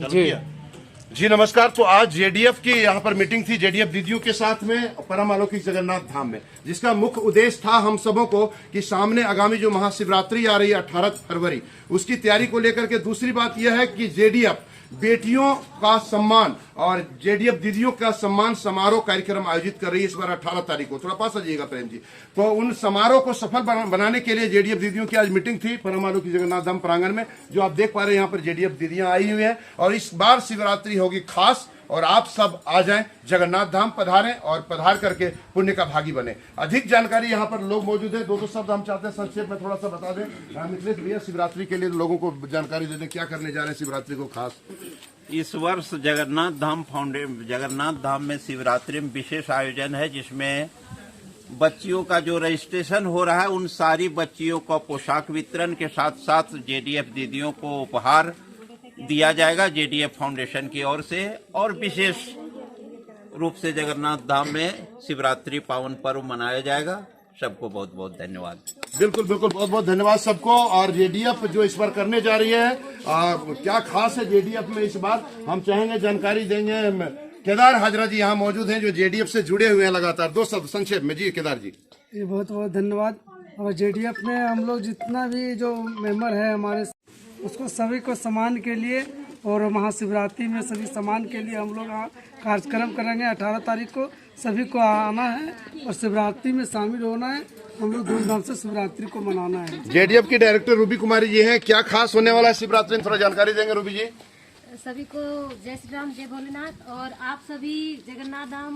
जी नमस्कार। तो आज जेडीएफ की यहाँ पर मीटिंग थी जेडीएफ दीदियों के साथ में परम अलौकिक जगन्नाथ धाम में, जिसका मुख्य उद्देश्य था हम सबों को कि सामने आगामी जो महाशिवरात्रि आ रही है 18 फरवरी, उसकी तैयारी को लेकर के दूसरी बात यह है कि जेडीएफ बेटियों का सम्मान और जेडीएफ दीदियों का सम्मान समारोह कार्यक्रम आयोजित कर रही है इस बार 18 तारीख को। थोड़ा पास आइएगा प्रेम जी। तो उन समारोह को सफल बनाने के लिए जेडीएफ दीदियों की आज मीटिंग थी परम अलौकिक जगन्नाथ धाम प्रांगण में, जो आप देख पा रहे हैं यहाँ पर जेडीएफ दीदियां आई हुई हैं। और इस बार शिवरात्रि होगी खास, और आप सब आ जाएं, जगन्नाथ धाम पधारें और पधार करके पुण्य का भागी बने। अधिक जानकारी यहाँ पर लोग मौजूद हैं। दो शब्द हम चाहते हैं संक्षेप में थोड़ा सा बता दें। मिथिलेश भैया, शिवरात्रि के लिए लोगों को जानकारी दे दें, क्या करने जा रहे हैं शिवरात्रि को खास। इस वर्ष जगन्नाथ धाम में शिवरात्रि में विशेष आयोजन है, जिसमें बच्चियों का जो रजिस्ट्रेशन हो रहा है उन सारी बच्चियों को पोशाक वितरण के साथ साथ जेडीएफ दीदियों को उपहार दिया जाएगा जेडीएफ फाउंडेशन की ओर से। और विशेष रूप से जगन्नाथ धाम में शिवरात्रि पावन पर्व मनाया जाएगा। सबको बहुत बहुत धन्यवाद। बिल्कुल बिल्कुल, बहुत बहुत धन्यवाद सबको। और जेडीएफ जो इस बार करने जा रही है, क्या खास है जेडीएफ में इस बार, हम चाहेंगे जानकारी देंगे। केदार हाजरा जी यहाँ मौजूद हैं जो जेडीएफ से जुड़े हुए हैं लगातार। दो शब्द संक्षेप में जी केदार जी। ये बहुत बहुत धन्यवाद। और जेडीएफ में हम लोग जितना भी जो मेंबर है हमारे, उसको सभी को सम्मान के लिए और महाशिवरात्रि में सभी सम्मान के लिए हम लोग कार्यक्रम करेंगे। 18 तारीख को सभी को आना है और शिवरात्रि में शामिल होना है। हम लोग धूमधाम से शिवरात्रि को मनाना है। जेडीएफ की डायरेक्टर रूबी कुमारी जी हैं, क्या खास होने वाला है शिवरात्रि में, थोड़ा जानकारी देंगे रूबी जी। सभी को जय श्री राम, जय भोलेनाथ। और आप सभी जगन्नाथ धाम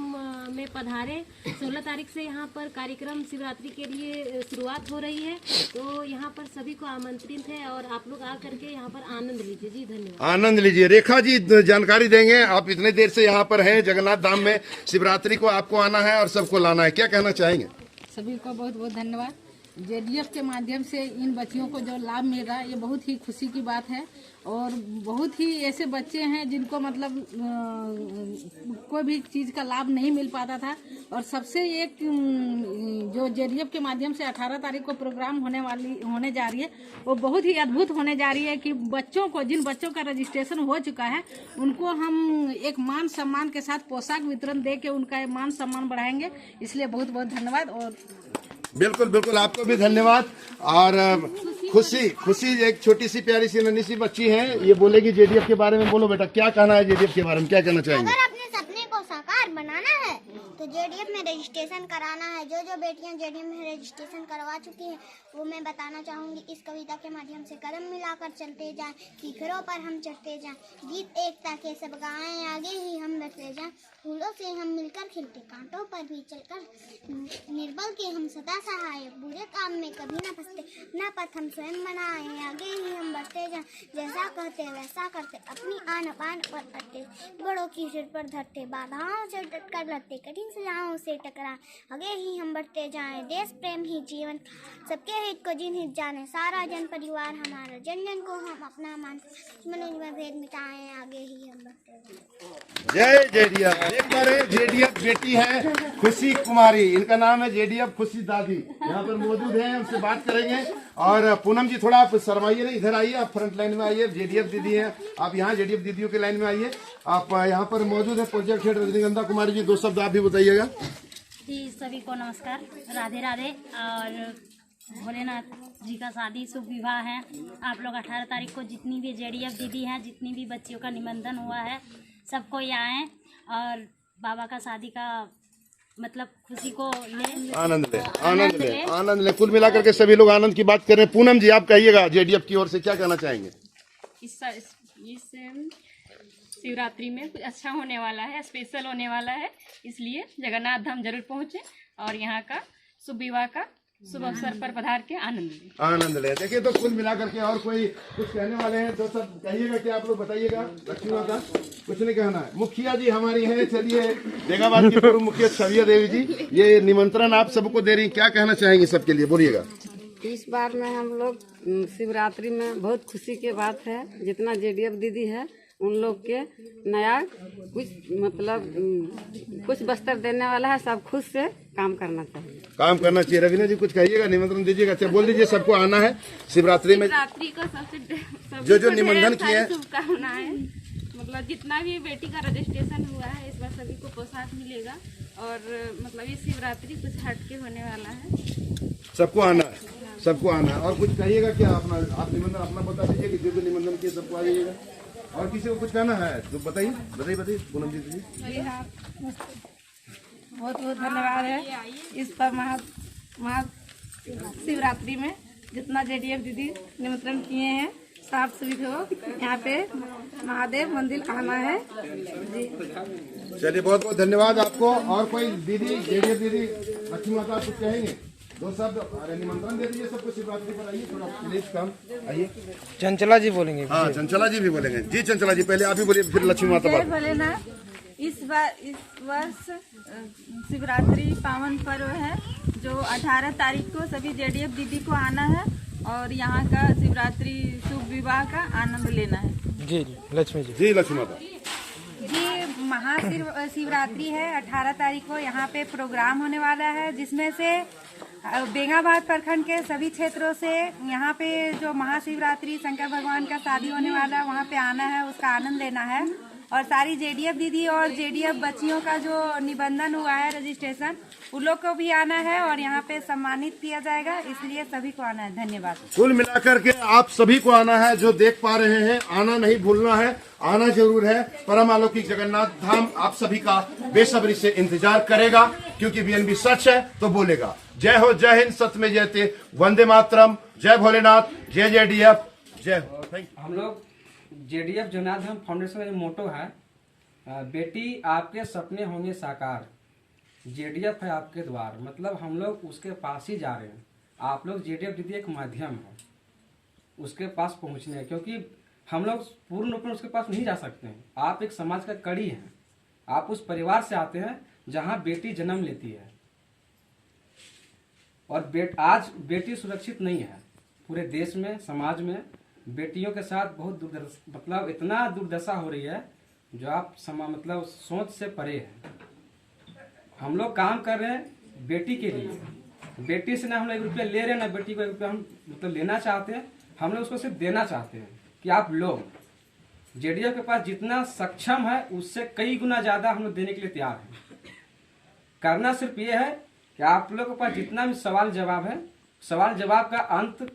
में पधारे। 16 तारीख से यहाँ पर कार्यक्रम शिवरात्रि के लिए शुरुआत हो रही है, तो यहाँ पर सभी को आमंत्रित है और आप लोग आ करके यहाँ पर आनंद लीजिए। जी धन्यवाद। आनंद लीजिए। रेखा जी जानकारी देंगे, आप इतने देर से यहाँ पर हैं जगन्नाथ धाम में, शिवरात्रि को आपको आना है और सबको लाना है, क्या कहना चाहेंगे। सभी को बहुत बहुत धन्यवाद। जेडीएफ के माध्यम से इन बच्चियों को जो लाभ मिल रहा है ये बहुत ही खुशी की बात है। और बहुत ही ऐसे बच्चे हैं जिनको मतलब कोई भी चीज़ का लाभ नहीं मिल पाता था। और सबसे एक जो जेडीएफ के माध्यम से 18 तारीख को प्रोग्राम होने जा रही है, वो बहुत ही अद्भुत होने जा रही है कि बच्चों को, जिन बच्चों का रजिस्ट्रेशन हो चुका है, उनको हम एक मान सम्मान के साथ पोशाक वितरण दे के उनका मान सम्मान बढ़ाएंगे। इसलिए बहुत बहुत धन्यवाद। और बिल्कुल बिल्कुल, आपको भी धन्यवाद। और खुशी एक छोटी सी प्यारी सी नन्ही सी बच्ची है, ये बोलेगी जेडीएफ के बारे में। बोलो बेटा, क्या कहना है जेडीएफ के बारे में, क्या कहना चाहेंगे। अगर अपने सपने को साकार बनाना है तो जेडीएफ में रजिस्ट्रेशन कराना है। जो बेटियां जेडीएफ में रजिस्ट्रेशन करवा चुकी हैं वो मैं बताना चाहूंगी। इस कविता के माध्यम से कदम मिलाकर चलते जाएं, शिखरों पर हम चढ़ते जाएं, गीत एकता के सब गाएं, आगे ही हम बढ़ते जाएं, फूलों से हम मिलकर खिलते, कांटों पर भी चलकर निर्बल के हम सदा सहायक, बुरे काम में कभी न फंसते, अपना पथ हम स्वयं बनाए, आगे ही हम बढ़ते जाएं, जैसा कहते वैसा करते, अपनी आन पान पर अड़ते, बड़ों की सिर पर धरते, बाधाओं से डटकर लड़ते, कठिन सजाओं से टकरा, आगे ही हम बढ़ते जाएं, देश प्रेम ही जीवन, सबके हित को जिन हित जाने, सारा जन परिवार हमारा, जन जन को हम अपना मान, मनुष्य में भेद मिटाएं, आगे ही हम बढ़ते जाएं। जय जेडीएफ। एक बार जेडीएफ बेटी है खुशी कुमारी, इनका नाम है जेडीएफ खुशी दादी, यहाँ पर मौजूद है, उनसे बात करेंगे। और पूनम जी थोड़ा आप शर्माइए नहीं, इधर आइए, आप फ्रंट लाइन में आइए। जेडीएफ दीदी हैं, आप यहाँ जेडीएफ दीदियों की लाइन में आइए। आप यहाँ पर मौजूद है प्रोजेक्ट हेड रजनीगंधा कुमारी जी, दो शब्द आप भी बताइएगा। जी सभी को नमस्कार, राधे राधे। और भोलेनाथ जी का शादी शुभ विवाह है। आप लोग 18 तारीख को जितनी भी जेडीएफ दीदी हैं, जितनी भी बच्चियों का निमंत्रण हुआ है, सबको यहाँ आएँ और बाबा का शादी का मतलब खुशी को ले, आनंद ले। कुल मिलाकर के सभी लोग आनंद की बात कर रहे हैं। पूनम जी आप कहिएगा जेडीएफ की ओर से क्या कहना चाहेंगे। इस शिवरात्रि में कुछ अच्छा होने वाला है, स्पेशल होने वाला है, इसलिए जगन्नाथ धाम जरूर पहुँचे और यहाँ का शुभ विवाह का शुभ अवसर पर पधार के आनंद ले। देखिए, तो कुल मिलाकर के और कोई कुछ कहने वाले हैं तो सब कहिएगा कि आप लोग बताइएगा। लक्ष्मी का कुछ नहीं कहना है। मुखिया जी हमारी हैं, चलिए देगाबाद की पूर्व मुखिया छविया देवी जी, ये निमंत्रण आप सबको दे रही, क्या कहना चाहेंगे सबके लिए, बोलिएगा। इस बार में हम लोग शिवरात्रि में बहुत खुशी की बात है। जितना जेडीएफ दीदी है उन लोग के नया कुछ मतलब कुछ वस्त्र देने वाला है, सब खुद से काम करना चाहिए। रवीना जी कुछ कहिएगा, निमंत्रण दीजिएगा। अच्छा बोल दीजिए, सबको आना है शिवरात्रि में। शिवरात्रि को सबसे जो निबंधन किए हैं, शुभकामनाएं मतलब जितना भी बेटी का रजिस्ट्रेशन हुआ है इस बार सभी को पोशाक मिलेगा और मतलब ये शिवरात्रि कुछ हटके होने वाला है। सबको आना है, सबको आना है। और कुछ कहिएगा क्या? अपना आप निबंधन अपना बता दीजिए कि जो निबंधन किए सबको आ जाइएगा। और किसी को कुछ कहना है तो बताइए, बताइए, बताइए पूनम जी। बहुत बहुत धन्यवाद है इस पर महाशिवरात्रि में जितना जेडीएफ दीदी निमंत्रण किए हैं साफ सभी को यहाँ पे महादेव मंदिर आना है जी। चलिए बहुत बहुत धन्यवाद आपको। और कोई दीदी, जेडीएफ दीदी, लक्ष्मी माता आप कुछ कहेंगे? दो शब्द अरे निमंत्रण दे दीजिए सबको शिवरात्रि पर। आइए थोड़ा प्लीज कम आइए। चंचला जी बोलेंगे। हाँ चंचला जी भी बोलेंगे। जी चंचला जी पहले आप ही बोलिए, फिर लक्ष्मी माता बात। भोलेनाथ, इस वर्ष शिवरात्रि पावन पर्व है जो 18 तारीख को सभी जेडीएफ दीदी को आना है और यहाँ का शिवरात्रि शुभ विवाह का आनंद लेना है। जी लक्ष्मी जी। जी लक्ष्मी माता जी, महाशिवरात्रि है 18 तारीख को यहाँ पे प्रोग्राम होने वाला है जिसमें से बेंगाबाद प्रखंड के सभी क्षेत्रों से यहाँ पे जो महाशिवरात्रि शंकर भगवान का शादी होने वाला है वहाँ पे आना है, उसका आनंद लेना है। और सारी जेडीएफ दीदी और जेडीएफ बच्चियों का जो निबंधन हुआ है रजिस्ट्रेशन, उन लोग को भी आना है और यहाँ पे सम्मानित किया जाएगा, इसलिए सभी को आना है। धन्यवाद। कुल मिलाकर के आप सभी को आना है, जो देख पा रहे हैं आना नहीं भूलना है, आना जरूर है। परम अलौकिक जगन्नाथ धाम आप सभी का बेसब्री से इंतजार करेगा, क्योंकि बीएनबी सच है तो बोलेगा। जय हो, जय हिंद, सत्य में जयते, वंदे मातरम, जय भोलेनाथ, जय जेडीएफ, जय हो। हम लोग जेडीएफ जगन्नाथ धाम फाउंडेशन का जो मोटो है, बेटी आपके सपने होंगे साकार, जेडीएफ है आपके द्वार। मतलब हम लोग उसके पास ही जा रहे हैं। आप लोग जेडीएफ दीदी एक माध्यम है उसके पास पहुंचने, क्योंकि हम लोग पूर्ण रूप में उसके पास नहीं जा सकते हैं। आप एक समाज का कड़ी हैं, आप उस परिवार से आते हैं जहां बेटी जन्म लेती है और आज बेटी सुरक्षित नहीं है। पूरे देश में, समाज में बेटियों के साथ बहुत मतलब इतना दुर्दशा हो रही है जो आप मतलब सोच से परे है। हम लोग काम कर रहे हैं बेटी के लिए। बेटी से ना हम लोग 1 रुपया ले रहे हैं, ना बेटी को 1 रुपया हम मतलब लेना चाहते हैं। हम लोग उसको सिर्फ देना चाहते हैं कि आप लोग जेडीएफ के पास जितना सक्षम है उससे कई गुना ज्यादा हम लोग देने के लिए तैयार हैं। करना सिर्फ ये है कि आप लोग के पास जितना भी सवाल जवाब है, सवाल जवाब का अंत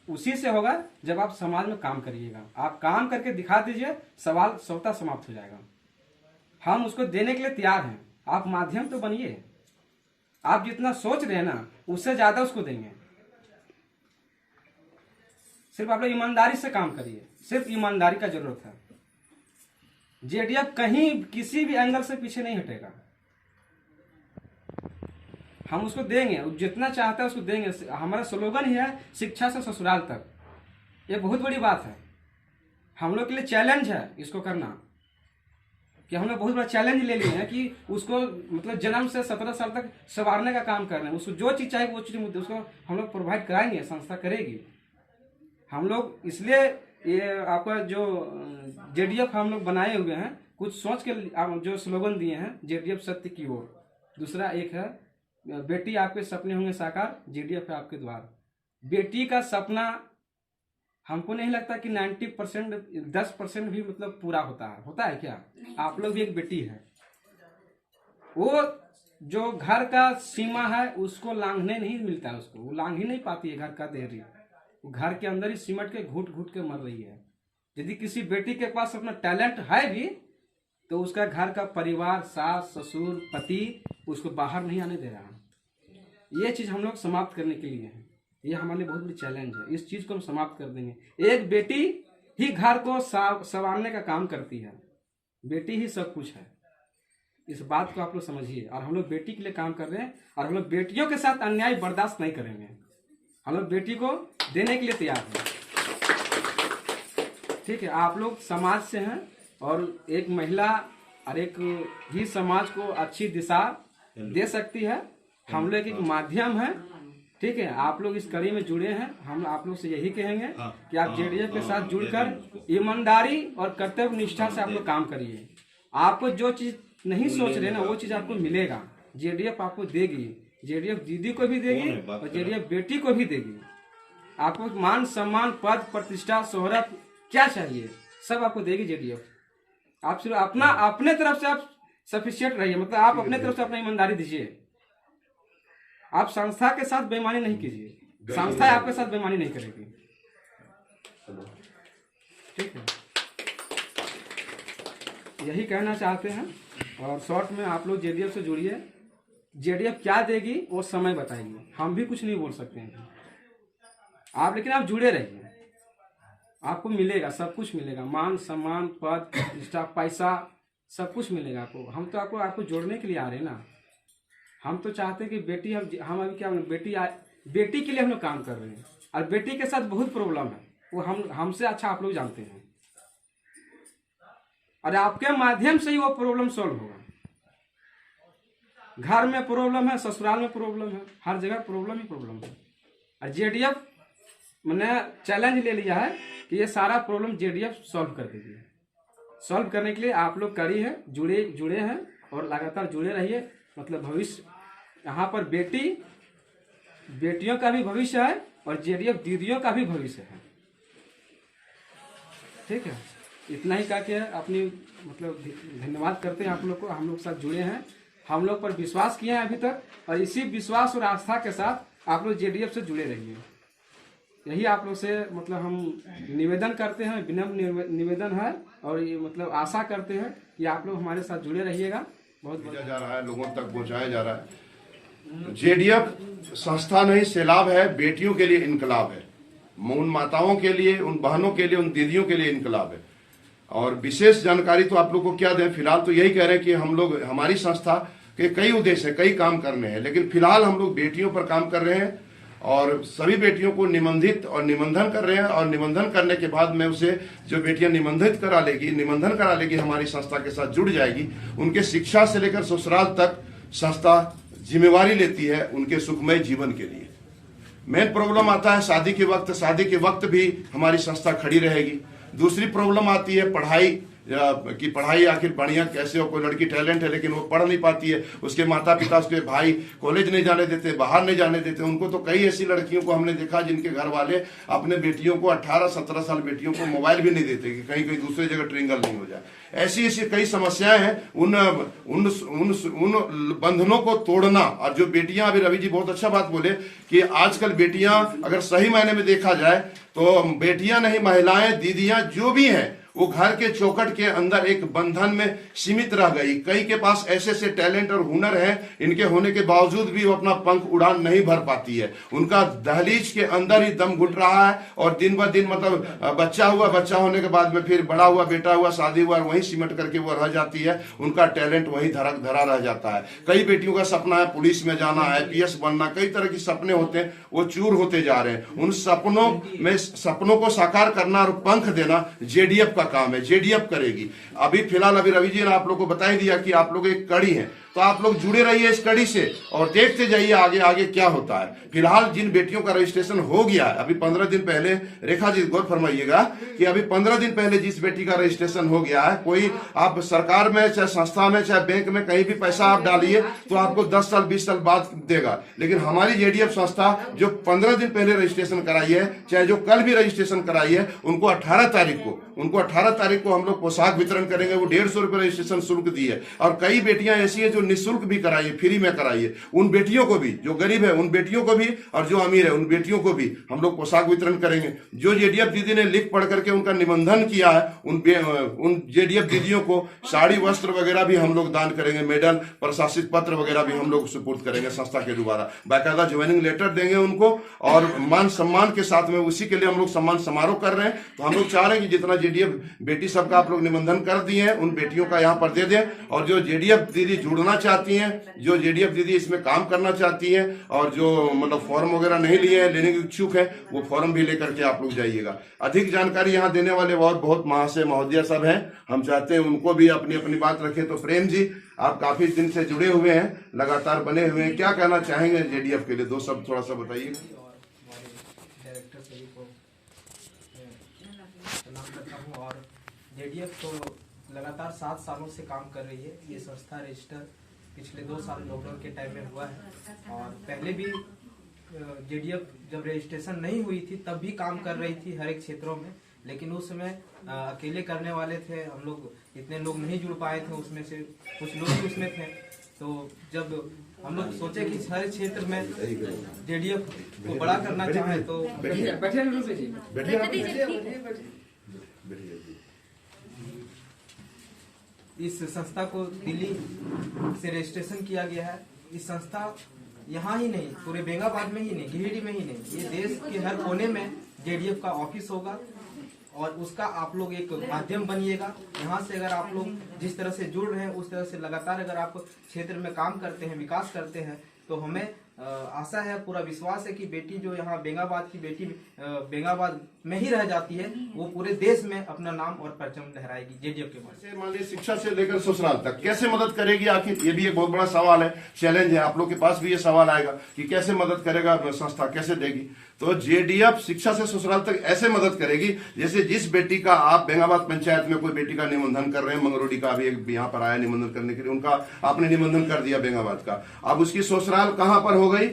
उसी से होगा जब आप समाज में काम करिएगा। आप काम करके दिखा दीजिए, सवाल स्वतः समाप्त हो जाएगा। हम उसको देने के लिए तैयार हैं। आप माध्यम तो बनिए। आप जितना सोच रहे हैं ना उससे ज्यादा उसको देंगे। सिर्फ आप लोग ईमानदारी से काम करिए, सिर्फ ईमानदारी का जरूरत है। जेडीएफ कहीं किसी भी एंगल से पीछे नहीं हटेगा। हम उसको देंगे, जितना चाहता है उसको देंगे। हमारा स्लोगन ही है शिक्षा से ससुराल तक। ये बहुत बड़ी बात है। हम लोग के लिए चैलेंज है इसको करना, कि हम लोग बहुत बड़ा चैलेंज ले लिए हैं कि उसको मतलब जन्म से 17 साल तक संवारने का काम कर रहे हैं। उसको जो चीज चाहिए वो चीज उसको हम लोग प्रोवाइड कराएंगे, संस्था करेगी। हम लोग इसलिए ये आपका जो जेडीएफ हम लोग बनाए हुए हैं, कुछ सोच के जो स्लोगन दिए हैं, जेडीएफ सत्य की ओर। दूसरा एक है बेटी आपके सपने होंगे साकार, जेडीएफ है आपके द्वार। बेटी का सपना हमको नहीं लगता कि 90% 10% भी मतलब पूरा होता है क्या? आप लोग भी एक बेटी है। वो जो घर का सीमा है उसको लांघने नहीं मिलता है, उसको वो लांघ ही नहीं पाती है। घर का देरी वो घर के अंदर ही सिमट के घुट घुट के मर रही है। यदि किसी बेटी के पास अपना टैलेंट है भी तो उसका घर का परिवार, सास ससुर पति उसको बाहर नहीं आने दे रहा। ये चीज हम लोग समाप्त करने के लिए है। ये हमारे लिए बहुत बड़ी चैलेंज है। इस चीज को हम समाप्त कर देंगे। एक बेटी ही घर को संवारने का काम करती है। बेटी ही सब कुछ है। इस बात को आप लोग समझिए। और हम लोग बेटी के लिए काम कर रहे हैं और हम लोग बेटियों के साथ अन्याय बर्दाश्त नहीं करेंगे। हम लोग बेटी को देने के लिए तैयार हैं। ठीक है, आप लोग समाज से हैं और एक महिला और एक ही समाज को अच्छी दिशा दे सकती है। हम लोग एक माध्यम है। ठीक है, आप लोग इस कड़ी में जुड़े हैं। हम आप लोग से यही कहेंगे कि आप जेडीएफ के साथ जुड़कर ईमानदारी और कर्तव्य निष्ठा से आप लोग काम करिए। आपको जो चीज नहीं सोच रहे ना वो चीज आपको मिलेगा। जेडीएफ आपको देगी, जेडीएफ दीदी को भी देगी और जेडीएफ बेटी को भी देगी। आपको मान सम्मान, पद, प्रतिष्ठा, शोहरत क्या चाहिए सब आपको देगी जेडीएफ। आप सिर्फ अपना अपने तरफ से आप सफिशिएंट रहिए, मतलब आप अपने तरफ से अपना ईमानदारी दीजिए। आप संस्था के साथ बेईमानी नहीं कीजिए, संस्था आपके साथ बेईमानी नहीं करेगी। ठीक है, यही कहना चाहते हैं। और शॉर्ट में आप लोग जेडीएफ से जुड़िए। जेडीएफ क्या देगी वो समय बताएगी, हम भी कुछ नहीं बोल सकते हैं आप, लेकिन आप जुड़े रहिए, आपको मिलेगा, सब कुछ मिलेगा, मान सम्मान, पद, प्रतिष्ठा, पैसा, सब कुछ मिलेगा आपको। हम तो आपको जोड़ने के लिए आ रहे हैं ना। हम तो चाहते हैं कि बेटी, हम अभी क्या बेटी के लिए हम लोग काम कर रहे हैं, और बेटी के साथ बहुत प्रॉब्लम है, वो हमसे अच्छा आप लोग जानते हैं, और आपके माध्यम से ही वो प्रॉब्लम सॉल्व होगा। घर में प्रॉब्लम है, ससुराल में प्रॉब्लम है, हर जगह प्रॉब्लम ही प्रॉब्लम है। और जेडीएफ मैंने चैलेंज ले लिया है कि ये सारा प्रॉब्लम जेडीएफ सॉल्व कर देगी। सॉल्व करने के लिए आप लोग कड़ी है, जुड़े हैं और लगातार जुड़े रहिए। मतलब भविष्य यहाँ पर बेटियों का भी भविष्य है और जेडीएफ दीदियों का भी भविष्य है। ठीक है, इतना ही कह के अपनी मतलब धन्यवाद करते हैं आप लोग को। हम लोग साथ जुड़े हैं, हम लोग पर विश्वास किए हैं अभी तक, और इसी विश्वास और आस्था के साथ आप लोग जेडीएफ से जुड़े रहिए। यही आप लोग से मतलब हम निवेदन करते हैं, विनम्र निवेदन है, और ये मतलब आशा करते हैं कि आप लोग हमारे साथ जुड़े रहिएगा। बहुत जा रहा है, लोगों तक पहुंचाया जा रहा है। जेडीएफ संस्था नहीं सैलाब है, बेटियों के लिए इनकलाब है, उन माताओं के लिए, उन बहनों के लिए, उन दीदियों के लिए इनकलाब है। और विशेष जानकारी तो आप लोग को क्या दें, फिलहाल तो यही कह रहे हैं कि हम लोग, हमारी संस्था के कई उद्देश्य है, कई काम करने हैं, लेकिन फिलहाल हम लोग बेटियों पर काम कर रहे हैं और सभी बेटियों को निबंधित और निबंधन कर रहे हैं। और निबंधन करने के बाद में उसे जो बेटियां निबंधन करा लेगी हमारी संस्था के साथ जुड़ जाएगी। उनके शिक्षा से लेकर ससुराल तक संस्था जिम्मेवारी लेती है उनके सुखमय जीवन के लिए। मेन प्रॉब्लम आता है शादी के वक्त भी हमारी संस्था खड़ी रहेगी। दूसरी प्रॉब्लम आती है पढ़ाई आखिर बढ़िया कैसे हो, कोई लड़की टैलेंट है लेकिन वो पढ़ नहीं पाती है, उसके माता पिता उसके भाई कॉलेज नहीं जाने देते, बाहर नहीं जाने देते। उनको तो कई ऐसी लड़कियों को हमने देखा जिनके घर वाले अपने बेटियों को 18-17 साल बेटियों को मोबाइल भी नहीं देते कि कहीं दूसरी जगह ट्रिंगल नहीं हो जाए। ऐसी कई समस्याएं हैं। उन बंधनों को तोड़ना, और जो बेटियां, अभी रवि जी बहुत अच्छा बात बोले कि आजकल बेटियां अगर सही मायने में देखा जाए तो बेटियां नहीं, महिलाएं, दीदियां जो भी हैं वो घर के चौखट के अंदर एक बंधन में सीमित रह गई। कई के पास ऐसे टैलेंट और हुनर है, इनके होने के बावजूद भी वो अपना पंख उड़ान नहीं भर पाती है। उनका दहलीज के अंदर ही दम घुट रहा है, और दिन ब दिन मतलब बच्चा होने के बाद में फिर बड़ा हुआ, बेटा हुआ, शादी हुआ, वहीं सिमट करके वो रह जाती है। उनका टैलेंट वहीं धरा रह जाता है। कई बेटियों का सपना है पुलिस में जाना, IPS बनना, कई तरह के सपने होते हैं, वो चूर होते जा रहे हैं। उन सपनों को साकार करना और पंख देना जेडीएफ का काम है, जेडीएफ करेगी। अभी फिलहाल रवि जी ने आप लोग को बता ही दिया कि आप लोग एक कड़ी है, तो आप लोग जुड़े रहिए इस कड़ी से और देखते जाइए आगे क्या होता है। फिलहाल जिन बेटियों का रजिस्ट्रेशन हो गया है, अभी 15 दिन पहले, रेखा जी गौर फरमाइएगा कि अभी 15 दिन पहले जिस बेटी का रजिस्ट्रेशन हो गया है, कोई आप सरकार में चाहे संस्था में चाहे बैंक में कहीं भी पैसा आप डालिए तो आपको 10 साल 20 साल बाद देगा। लेकिन हमारी जेडीएफ संस्था जो 15 दिन पहले रजिस्ट्रेशन कराई है, चाहे जो कल भी रजिस्ट्रेशन कराई है, उनको 18 तारीख को हम लोग पोशाक वितरण करेंगे। वो 150 रुपए रजिस्ट्रेशन शुल्क दी है, और कई बेटियां ऐसी है जो निःशुल्क भी कराइए, फ्री में कराइए। उन बेटियों को भी, जो गरीब है उन बेटियों को भी, और जो अमीर है उन बेटियों को भी हम लोग पोशाक वितरण करेंगे। जो जेडीएफ दीदी ने लिख पढ़ करके उनका निबंधन किया है, उन जेडीएफ दीदियों को साड़ी वस्त्र वगैरह भी हम लोग दान करेंगे, मेडल, प्रशासित पत्र वगैरह भी हम लोग सुपुर्द करेंगे संस्था के द्वारा। बाकायदा ज्वाइनिंग लेटर देंगे उनको, और मान सम्मान के साथ में, उसी के लिए हम लोग सम्मान समारोह कर रहे हैं। तो हम लोग चाह रहे हैं कि जितना जेडीएफ बेटी सबका आप लोग निबंधन कर दिए हैं, उन बेटियों का यहाँ पर दे दें। और जो जेडीएफ दीदी जुड़ना चाहती हैं, जो जेडीएफ दीदी इसमें काम करना चाहती हैं, और जो मतलब फॉर्म वगैरह नहीं लिए हैं, लेने के इच्छुक है, वो फॉर्म भी लेकर के आप लोग जाइएगा। अधिक जानकारी यहाँ देने वाले और बहुत महाशय महोदय सब हैं, हम चाहते हैं उनको भी अपनी बात रखें। तो प्रेम जी, आप काफी दिन से जुड़े हुए हैं, लगातार बने हुए हैं, क्या कहना चाहेंगे जेडीएफ के लिए? 2 शब्द थोड़ा सा बताइए। और जेडीएफ तो लगातार 7 सालों से काम कर रही है। ये संस्था रजिस्टर पिछले 2 साल लॉकडाउन के टाइम में हुआ है, और पहले भी जेडीएफ जब रजिस्ट्रेशन नहीं हुई थी तब भी काम कर रही थी हर एक क्षेत्रों में। लेकिन उस समय अकेले करने वाले थे हम लोग, इतने लोग नहीं जुड़ पाए थे, उसमें से कुछ लोग भी उसमें थे। तो जब हम लोग सोचे कि हर क्षेत्र में जेडीएफ को बड़ा करना चाहे तो इस संस्था को दिल्ली से रजिस्ट्रेशन किया गया है। इस संस्था यहाँ ही नहीं, पूरे बेंगाबाद में ही नहीं, गिरिडीह में ही नहीं, ये देश के हर कोने में जेडीएफ का ऑफिस होगा और उसका आप लोग एक माध्यम बनिएगा। यहाँ से अगर आप लोग जिस तरह से जुड़ रहे हैं उस तरह से लगातार अगर आप क्षेत्र में काम करते हैं, विकास करते हैं, तो हमें आशा है, पूरा विश्वास है कि बेटी जो यहाँ बेंगाबाद की बेटी बेंगाबाद में ही रह जाती है, वो पूरे देश में अपना नाम और परचम लहराएगी जेडीएफ के माध्यम से। मान लीजिए शिक्षा से लेकर ससुराल तक कैसे मदद करेगी, आखिर ये भी एक बहुत बड़ा सवाल है, चैलेंज है। आप लोग के पास भी ये सवाल आएगा कि कैसे मदद करेगा संस्था, कैसे देगी। तो जेडीएफ शिक्षा से ससुराल तक ऐसे मदद करेगी जैसे जिस बेटी का आप बेंगाबाद पंचायत में कोई बेटी का निबंधन कर रहे हैं, मंगरोडी का भी एक यहाँ पर आया निबंधन करने के लिए, उनका आपने निबंधन कर दिया बेंगाबाद का, अब उसकी ससुराल कहां पर हो गई,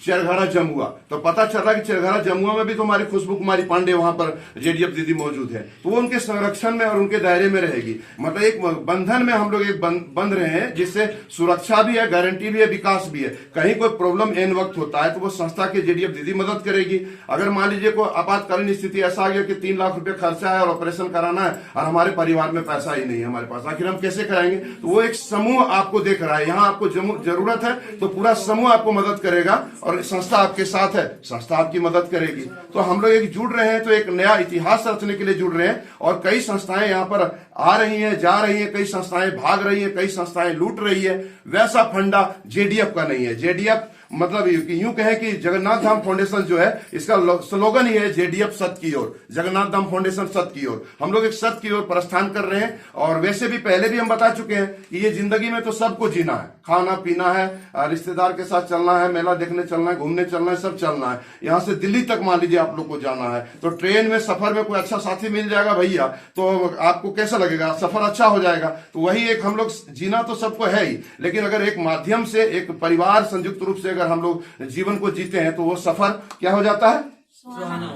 चरघरा जमुआ। तो पता चल रहा है कि चरघरा जमुआ में भी तो हमारी खुशबू कुमारी पांडे वहां पर जेडीएफ दीदी मौजूद है, तो वो उनके संरक्षण में और उनके दायरे में रहेगी। मतलब एक बंधन में हम लोग एक बंध रहे हैं, जिससे सुरक्षा भी है, गारंटी भी है, विकास भी है। कहीं कोई प्रॉब्लम एन वक्त होता है तो वो संस्था की जेडीएफ दीदी मदद करेगी। अगर मान लीजिए कोई आपातकालीन स्थिति ऐसा आ गया कि 3 लाख रुपए खर्चा है और ऑपरेशन कराना है और हमारे परिवार में पैसा ही नहीं है हमारे पास, आखिर हम कैसे कराएंगे। तो वो एक समूह आपको देख रहा है, यहाँ आपको जरूरत है तो पूरा समूह आपको मदद करेगा और संस्था आपके साथ है, संस्था आपकी मदद करेगी। तो हम लोग एक जुड़ रहे हैं, तो एक नया इतिहास रचने के लिए जुड़ रहे हैं और कई संस्थाएं यहाँ पर आ रही हैं, जा रही हैं, कई संस्थाएं भाग रही हैं, कई संस्थाएं लूट रही है। वैसा फंडा जेडीएफ का नहीं है। जेडीएफ मतलब यूं कहें कि जगन्नाथ धाम फाउंडेशन जो है, इसका स्लोगन ही है जेडीएफ सत्य की ओर, जगन्नाथ धाम फाउंडेशन सत्य की ओर। हम लोग एक सत्य की ओर प्रस्थान कर रहे हैं। और वैसे भी पहले भी हम बता चुके हैं कि ये जिंदगी में तो सबको जीना है, खाना पीना है, रिश्तेदार के साथ चलना है, मेला देखने चलना है, घूमने चलना है, सब चलना है। यहाँ से दिल्ली तक मान लीजिए आप लोग को जाना है, तो ट्रेन में सफर में कोई अच्छा साथी मिल जाएगा भैया तो आपको कैसा लगेगा, सफर अच्छा हो जाएगा। तो वही एक हम लोग जीना तो सबको है ही, लेकिन अगर एक माध्यम से एक परिवार संयुक्त रूप से अगर हम लोग जीवन को जीते हैं तो वो सफर क्या हो जाता है,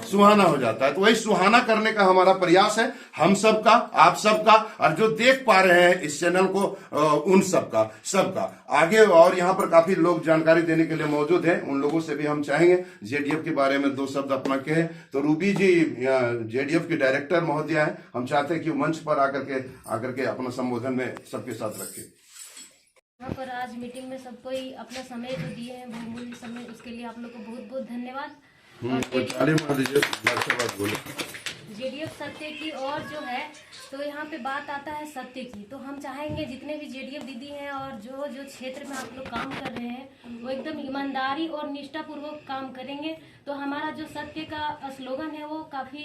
सुहाना हो जाता है। तो वही सुहाना करने का हमारा प्रयास है, हम सबका, आप सबका, और जो देख पा रहे हैं इस चैनल को उन सबका आगे। और यहाँ पर काफी लोग जानकारी देने के लिए मौजूद हैं, उन लोगों से भी हम चाहेंगे जेडीएफ के बारे में 2 शब्द अपना कहें। तो रूबी जी जेडीएफ की डायरेक्टर महोदय है, हम चाहते हैं कि मंच पर आकर के अपना संबोधन में सबके साथ रखें। यहाँ पर आज मीटिंग में सब कोई अपना समय जो दिए हैं, बहुमूल्य समय, उसके लिए आप लोग को बहुत बहुत धन्यवाद। जेडीएफ सत्य की और जो है, तो यहाँ पे बात आता है सत्य की। तो हम चाहेंगे जितने भी जेडीएफ दीदी हैं और जो क्षेत्र में आप लोग काम कर रहे हैं वो एकदम ईमानदारी और निष्ठापूर्वक काम करेंगे। तो हमारा जो सत्य का स्लोगन है वो काफ़ी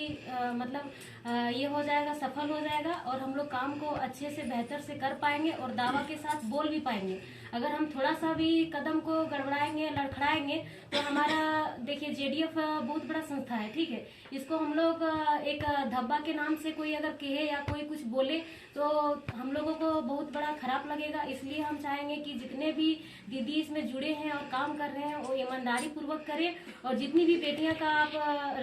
ये हो जाएगा, सफल हो जाएगा और हम लोग काम को अच्छे से बेहतर से कर पाएंगे और दावा के साथ बोल भी पाएंगे। अगर हम थोड़ा सा भी कदम को गड़बड़ाएंगे, लड़खड़ाएंगे तो हमारा, देखिए जेडीएफ बहुत बड़ा संस्था है, ठीक है, इसको हम लोग एक धब्बा के नाम से कोई अगर कहे या कोई कुछ बोले तो हम लोगों को बहुत बड़ा खराब लगेगा। इसलिए हम चाहेंगे कि जितने भी दीदी इसमें जुड़े हैं और काम कर रहे हैं वो ईमानदारी पूर्वक करें और जितनी भी बेटियां का आप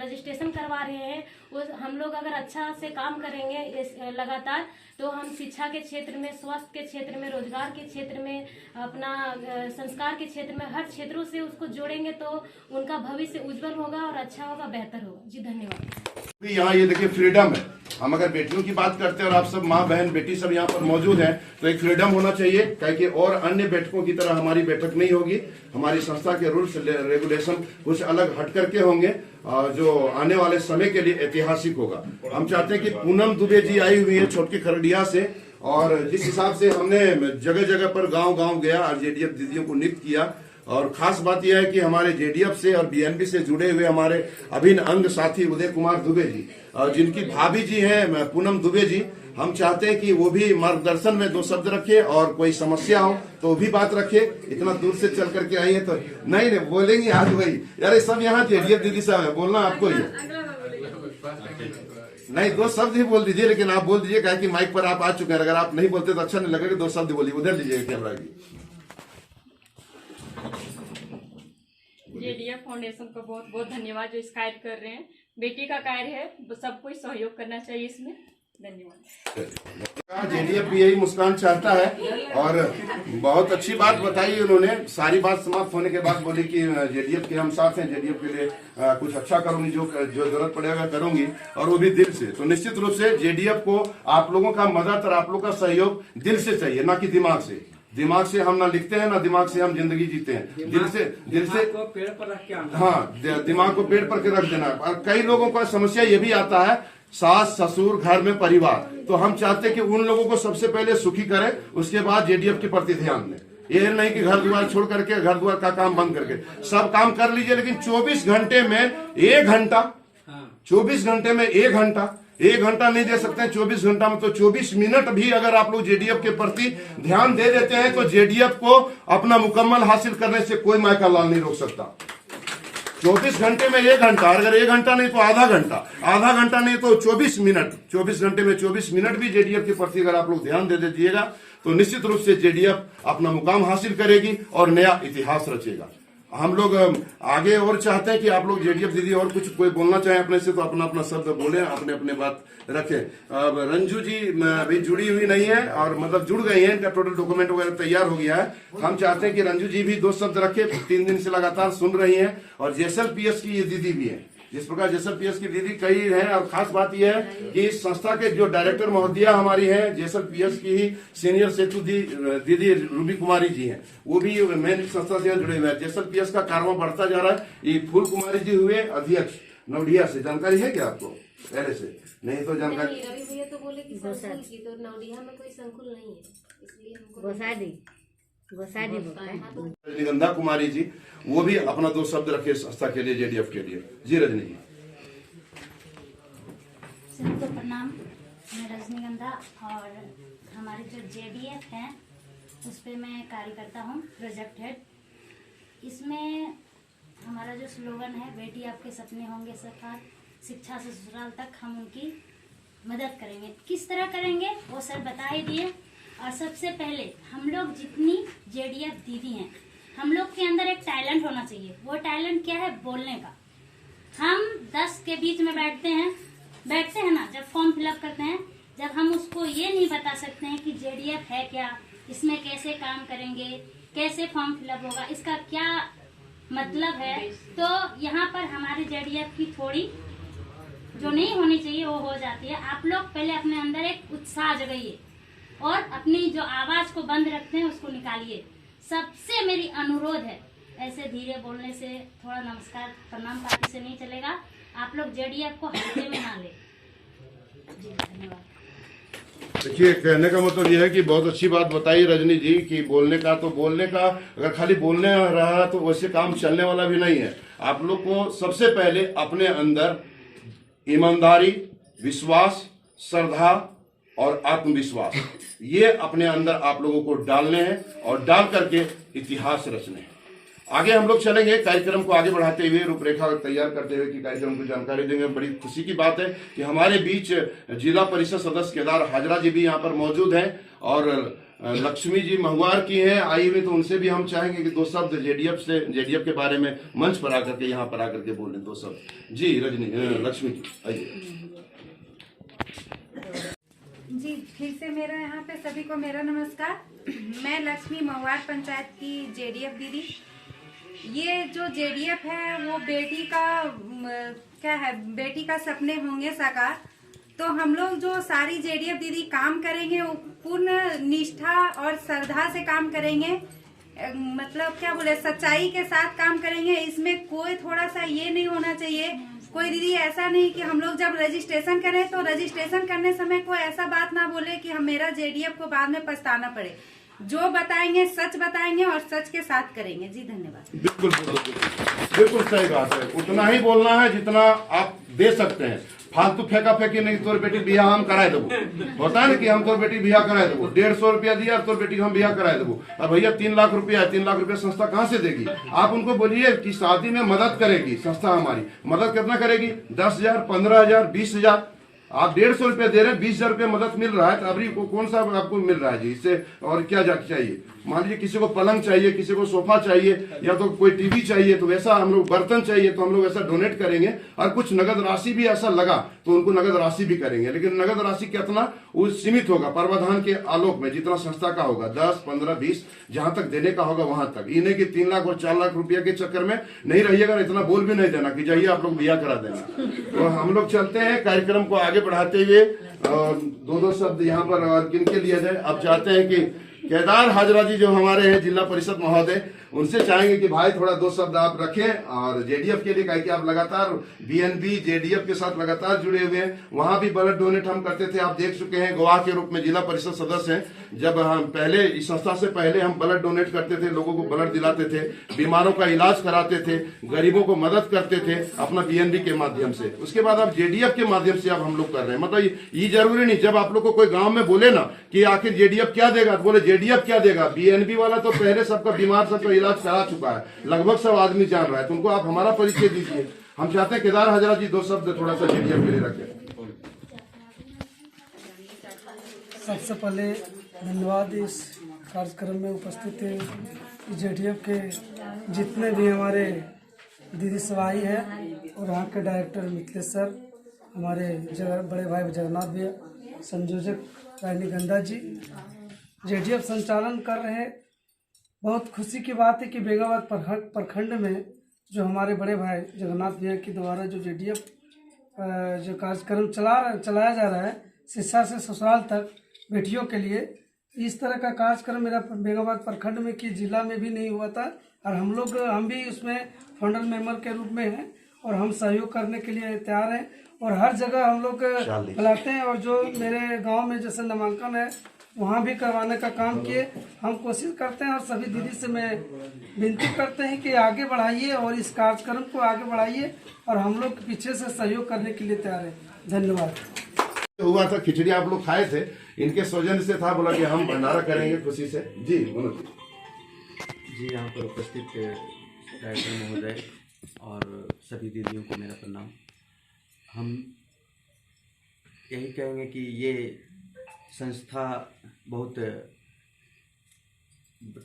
रजिस्ट्रेशन करवा रहे हैं वो हम लोग अगर अच्छा से काम करेंगे लगातार तो हम शिक्षा के क्षेत्र में, स्वास्थ्य के क्षेत्र में, रोजगार के क्षेत्र में, अपना संस्कार के क्षेत्र में, हर क्षेत्रों से उसको जोड़ेंगे तो उनका भविष्य उज्जवल होगा और अच्छा होगा, बेहतर होगा। जी धन्यवाद। यहाँ ये देखिए फ्रीडम है, हम अगर बेटियों की बात करते हैं और आप सब माँ बहन बेटी सब यहाँ पर मौजूद हैं तो एक फ्रीडम होना चाहिए, क्योंकि और अन्य बैठकों की तरह हमारी बैठक नहीं होगी। हमारी संस्था के रूल्स रेगुलेशन कुछ अलग हट करके होंगे जो आने वाले समय के लिए ऐतिहासिक होगा। हम चाहते हैं कि पूनम दुबे जी आई हुई है छोटकी खरड़िया से, और जिस हिसाब से हमने जगह जगह पर गांव गया और जेडीएफ दीदियों को नियुक्त किया। और खास बात यह है कि हमारे जेडीएफ से और बीएनपी से जुड़े हुए हमारे अभिन्न अंग साथी उदय कुमार दुबे जी और जिनकी भाभी जी हैं पूनम दुबे जी, हम चाहते हैं कि वो भी मार्गदर्शन में 2 शब्द रखे और कोई समस्या हो तो भी बात रखे। इतना दूर से चल करके आई है तो नहीं बोलेंगे आज वही, यार सब यहाँ जेडीएफ दीदी साहब है, बोलना आपको ही नहीं, 2 शब्द ही बोल दीजिए, लेकिन आप बोल दीजिए क्या कि माइक पर आप आ चुके हैं। अगर आप नहीं बोलते तो अच्छा नहीं लगेगा, 2 शब्द बोलिए, उधर लीजिए कैमरा की। जेडीएफ फाउंडेशन को बहुत बहुत धन्यवाद जो इस कार्य कर रहे हैं। बेटी का कार्य है, सबको सहयोग करना चाहिए इसमें। धन्यवाद। जेडीएफ भी यही मुस्कान चाहता है और बहुत अच्छी बात बताई उन्होंने। सारी बात समाप्त होने के बाद बोली कि जेडीएफ के हम साथ हैं, जेडीएफ के लिए कुछ अच्छा करूंगी, जो जरूरत पड़ेगा करूंगी, और वो भी दिल से। तो निश्चित रूप से जेडीएफ को आप लोगों का मदद और आप लोगों का सहयोग दिल से चाहिए, ना कि दिमाग से। दिमाग से हम ना लिखते हैं, ना दिमाग से हम जिंदगी जीते हैं। दिल से को पेड़ पर रख के आना। हाँ, दिमाग को पेड़ पर के रख देना। और कई लोगों का समस्या ये भी आता है, सास ससुर घर में परिवार, तो हम चाहते हैं कि उन लोगों को सबसे पहले सुखी करें, उसके बाद जेडीएफ के प्रति ध्यान दें। ये नहीं कि घर द्वार छोड़ करके, घर द्वार का काम बंद करके सब काम कर लीजिए, लेकिन 24 घंटे में 1 घंटा, 24 घंटे में 1 घंटा नहीं दे सकते हैं। 24 घंटा में तो 24 मिनट भी अगर आप लोग जेडीएफ के प्रति ध्यान दे देते हैं तो जेडीएफ को अपना मुकम्मल हासिल करने से कोई मायका लाल नहीं रोक सकता। 24 घंटे में 1 घंटा, अगर 1 घंटा नहीं तो आधा घंटा नहीं तो 24 मिनट, 24 घंटे में 24 मिनट भी जेडीएफ के प्रति अगर आप लोग ध्यान दे दीजिएगा तो निश्चित रूप से जेडीएफ अपना मुकाम हासिल करेगी और नया इतिहास रचेगा। हम लोग आगे और चाहते हैं कि आप लोग जेडीएफ दीदी और कुछ कोई बोलना चाहें अपने से तो अपना अपना शब्द बोले, अपने अपने बात रखें। अब रंजू जी भी जुड़ी हुई नहीं है और मतलब जुड़ गई हैं, इनका टोटल डॉक्यूमेंट वगैरह तैयार हो गया है। हम चाहते हैं कि रंजू जी भी 2 शब्द रखे, 3 दिन से लगातार सुन रही हैं। और जेएसएलपीएस की ये दीदी भी है, जिस प्रकार जेएसएलपीएस की दीदी कई हैं। और खास बात यह है कि इस संस्था के जो डायरेक्टर महोदया हमारी हैं, जेएसएलपीएस की ही सीनियर सेतु दीदी रूबी कुमारी जी हैं, वो भी मेन संस्था से जुड़े हुए हैं। जेएसएलपीएस का कारवां बढ़ता जा रहा है। ये फूल कुमारी जी हुए अध्यक्ष नवडिया से, जानकारी है क्या आपको पहले से? नहीं तो जानकारी। रवि भैया तो बोले कि संकुल की, तो नवडिया में कोई संकुल नहीं है, इसलिए हमको रजनीगंधा कुमारी जी, वो भी अपना 2 शब्द रखे संस्था के लिए, जेडीएफ के लिए। जी रजनी जी। सबको प्रणाम। मैं रजनीगंधा और हमारे जो जेडीएफ हैं उस पर मैं कार्य करता हूँ, प्रोजेक्ट हेड। इसमें हमारा जो स्लोगन है, बेटी आपके सपने होंगे साकार, शिक्षा से ससुराल तक, हम उनकी मदद करेंगे। किस तरह करेंगे वो सर बता ही दिए। और सबसे पहले हम लोग जितनी जेडीएफ दीदी हैं, हम लोग के अंदर एक टैलेंट होना चाहिए। वो टैलेंट क्या है? बोलने का। हम 10 के बीच में बैठते हैं ना, जब फॉर्म फिलअप करते हैं, जब हम उसको ये नहीं बता सकते हैं कि जेडीएफ है क्या, इसमें कैसे काम करेंगे, कैसे फॉर्म फिलअप होगा, इसका क्या मतलब है, तो यहाँ पर हमारी जेडीएफ की थोड़ी जो नहीं होनी चाहिए वो हो जाती है। आप लोग पहले अपने अंदर एक उत्साह जगाइए और अपनी जो आवाज को बंद रखते हैं उसको निकालिए। सबसे मेरी अनुरोध है, ऐसे धीरे बोलने से, थोड़ा नमस्कार प्रणाम पार्टी से नहीं चलेगा। आप लोग जेडीएफ को हल्के में ना ले। जी धन्यवाद। देखिए, कहने का मतलब यह है कि बहुत अच्छी बात बताई रजनी जी कि बोलने का अगर खाली बोलने रहा तो वैसे काम चलने वाला भी नहीं है। आप लोग को सबसे पहले अपने अंदर ईमानदारी, विश्वास, श्रद्धा और आत्मविश्वास, ये अपने अंदर आप लोगों को डालने हैं और डाल करके इतिहास रचने हैं। आगे हम लोग चलेंगे कार्यक्रम को आगे बढ़ाते हुए, रूपरेखा तैयार करते हुए कि कार्यक्रम को जानकारी देंगे। बड़ी खुशी की बात है कि हमारे बीच जिला परिषद सदस्य केदार हाजरा जी भी यहाँ पर मौजूद हैं और लक्ष्मी जी महुआर की हैं आई हुई, तो उनसे भी हम चाहेंगे कि 2 शब्द जेडीएफ के बारे में मंच पर आकर के, यहाँ पर आकर के बोलें 2 शब्द। जी रजनी, लक्ष्मी जी आइए। जी फिर से मेरा यहाँ पे सभी को मेरा नमस्कार। मैं लक्ष्मी महुआर पंचायत की जेडीएफ दीदी। ये जो जेडीएफ है वो बेटी का सपने होंगे साकार। तो हम लोग जो सारी जेडीएफ दीदी काम करेंगे वो पूर्ण निष्ठा और श्रद्धा से काम करेंगे, मतलब क्या बोले, सच्चाई के साथ काम करेंगे। इसमें कोई थोड़ा सा ये नहीं होना चाहिए, कोई दीदी ऐसा नहीं कि हम लोग जब रजिस्ट्रेशन करें तो रजिस्ट्रेशन करने समय कोई ऐसा बात ना बोले कि हम मेरा जेडीएफ को बाद में पछताना पड़े। जो बताएंगे सच बताएंगे और सच के साथ करेंगे। जी धन्यवाद। बिल्कुल सही बात है। उतना ही बोलना है जितना आप दे सकते हैं। फालतू फेंका फेंकी नहीं, तोर बेटी बियाह हम कराए देबो, होता है ना कि हम तोर बेटी बियाह कराए देबो, 150 रुपया दिया तोर बेटी हम बियाह कराए देबो। अब भैया 3 लाख रुपया है, 3 लाख रुपया संस्था कहाँ से देगी? आप उनको बोलिए कि शादी में मदद करेगी संस्था, हमारी मदद कितना करेगी? 10,000, 15,000, 20,000। आप 150 रुपया दे रहे हैं, 20,000 रुपया मदद मिल रहा है, तो अभी कौन सा आपको मिल रहा है जी इससे? और क्या चाहिए? मान लीजिए किसी को पलंग चाहिए, किसी को सोफा चाहिए, या तो कोई टीवी चाहिए, तो वैसा हम लोग बर्तन चाहिए तो हम लोग ऐसा डोनेट करेंगे। और कुछ नगद राशि भी ऐसा लगा तो उनको नगद राशि भी करेंगे, लेकिन नगद राशि कितना वो सीमित होगा प्रावधान के आलोक में, जितना संस्था का होगा 10, 15, 20 जहां तक देने का होगा वहां तक। इन्हें कि 3 लाख और 4 लाख रुपया के चक्कर में नहीं रहिएगा, इतना बोल भी नहीं देना कि जाइए आप लोग बिया करा देना। तो हम लोग चलते हैं कार्यक्रम को आगे बढ़ाते हुए, और 2 शब्द यहाँ पर और किनके लिए जाए। अब चाहते हैं कि केदार हाजरा जी जो हमारे हैं जिला परिषद महोदय, उनसे चाहेंगे कि भाई थोड़ा 2 शब्द आप रखें, और जेडीएफ के लिए कहे कि आप लगातार बीएनबी जेडीएफ के साथ लगातार जुड़े हुए हैं। वहां भी ब्लड डोनेट हम करते थे, आप देख चुके हैं, गवाह के रूप में जिला परिषद सदस्य हैं। जब हम पहले इस संस्था से पहले हम ब्लड डोनेट करते थे, लोगों को ब्लड दिलाते थे, बीमारों का इलाज कराते थे, गरीबों को मदद करते थे अपना बीएनबी के माध्यम से। उसके बाद अब जेडीएफ के माध्यम से अब हम लोग कर रहे हैं। मतलब ये जरूरी नहीं, जब आप लोग को कोई गांव में बोले ना कि आखिर जेडीएफ क्या देगा, तो बोले जेडीएफ क्या देगा, बीएनबी वाला तो पहले सबका बीमार सबका इलाज करा चुका है, लगभग सब आदमी जान रहा है, तो उनको आप हमारा परिचय दीजिए। हम चाहते हैं केदार हाजरा जी 2 शब्द थोड़ा सा जेडीएफ के लिए रखें। सबसे पहले धन्यवाद इस कार्यक्रम में उपस्थित जेडीएफ के जितने भी हमारे दीदी सवाई है, और यहाँ के डायरेक्टर मिथिलेश सर, हमारे बड़े भाई जगन्नाथ भैया, संयोजक रानी गंगा जी, जेडीएफ संचालन कर रहे हैं। बहुत खुशी की बात है कि बेगाबाद प्रखंड में जो हमारे बड़े भाई जगन्नाथ भैया के द्वारा जो जेडीएफ जो कार्यक्रम चलाया जा रहा है, शिक्षा से ससुराल तक बेटियों के लिए, इस तरह का कार्यक्रम मेरा बेगाबाद प्रखंड में कि जिला में भी नहीं हुआ था। और हम भी उसमें फाउंडर मेंबर के रूप में हैं, और हम सहयोग करने के लिए तैयार हैं, और हर जगह हम लोग बुलाते हैं। और जो मेरे गांव में जैसे नामांकन है वहाँ भी करवाने का काम किए हम कोशिश करते हैं। और सभी दीदी से मैं विनती करते हैं कि आगे बढ़ाइए और इस कार्यक्रम को आगे बढ़ाइए, और हम लोग पीछे से सहयोग करने के लिए तैयार हैं। धन्यवाद। हुआ था खिचड़ी आप लोग खाए थे, इनके सौजन्य से था, बोला कि हम भंडारा करेंगे खुशी से। जी मनोज जी, यहाँ पर उपस्थित डायरेक्टर महोदय और सभी दीदियों को मेरा प्रणाम। हम यही कहेंगे कि ये संस्था बहुत